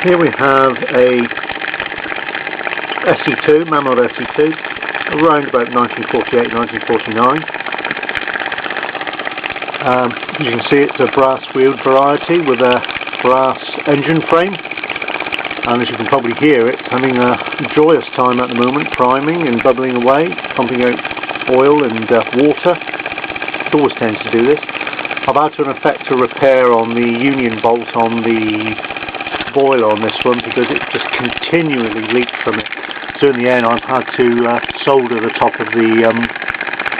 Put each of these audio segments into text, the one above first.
Here we have a SE2, Mamod SE2, around about 1948, 1949. As you can see, it's a brass wheeled variety with a brass engine frame, and as you can probably hear, it's having a joyous time at the moment, priming and bubbling away, pumping out oil and water. It always tends to do this. I've had to effect a repair on the union bolt on the boiler on this one because it just continually leaked from it. So in the end I've had to solder the top of the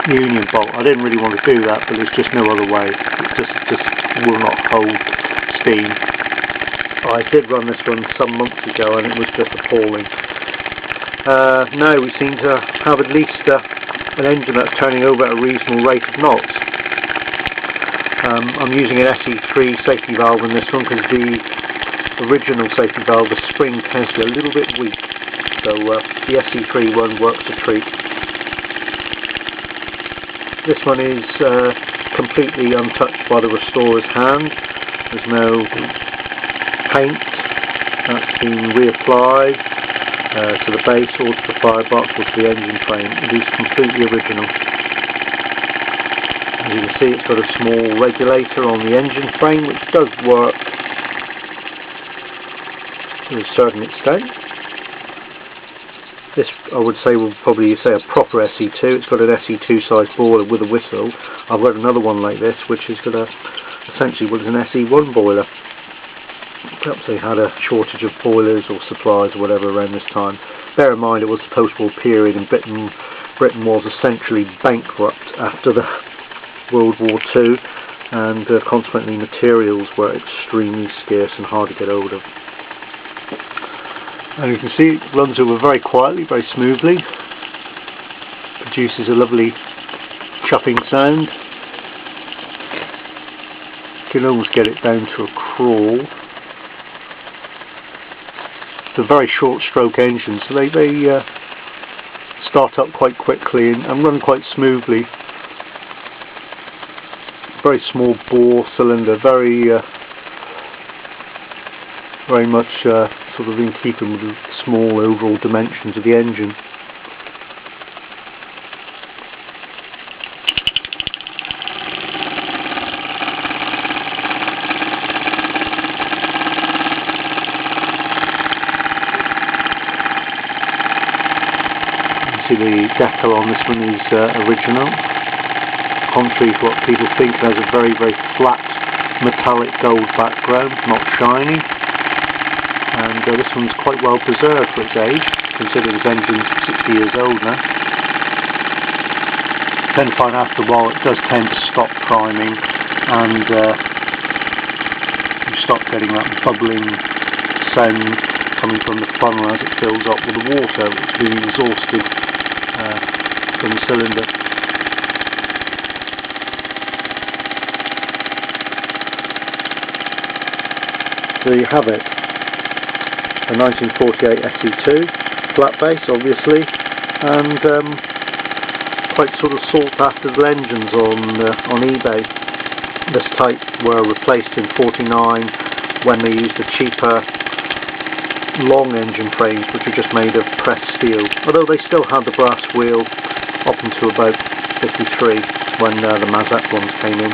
union bolt. I didn't really want to do that, but there's just no other way. It just will not hold steam. I did run this one some months ago and it was just appalling. Now we seem to have at least an engine that's turning over at a reasonable rate of knots. I'm using an SE3 safety valve in this one because the original safety valve, the spring tends to be a little bit weak, so the SE3 one works a treat. This one is completely untouched by the restorer's hand. There's no paint that's been reapplied to the base or to the firebox or to the engine frame. It is completely original. As you can see, it's got a small regulator on the engine frame which does work to a certain extent. This, I would say, will probably say a proper SE2. It's got an SE2 size boiler with a whistle. I've got another one like this which is got essentially what is an SE1 boiler. Perhaps they had a shortage of boilers or supplies or whatever around this time. Bear in mind it was the post-war period and Britain was essentially bankrupt after the World War II, and consequently materials were extremely scarce and hard to get hold of. And you can see it runs over very quietly, very smoothly, produces a lovely chuffing sound. You can almost get it down to a crawl. It's a very short stroke engine, so they start up quite quickly and run quite smoothly. Very small bore cylinder, very much sort of in keeping with the small overall dimensions of the engine. You see the decal on this one is original. Contrary to what people think, it has a very, very flat metallic gold background, not shiny. And this one's quite well preserved for its age, considering this engine's 60 years old now. You tend to find after a while it does tend to stop priming, and you start getting that bubbling sound coming from the funnel as it fills up with the water, which is being exhausted from the cylinder. So there you have it, a 1948 SE2, flat base obviously, and quite sort of sought after engines on eBay. This type were replaced in '49 when they used the cheaper long engine frames which are just made of pressed steel, although they still had the brass wheel up until about '53 when the Mazak ones came in.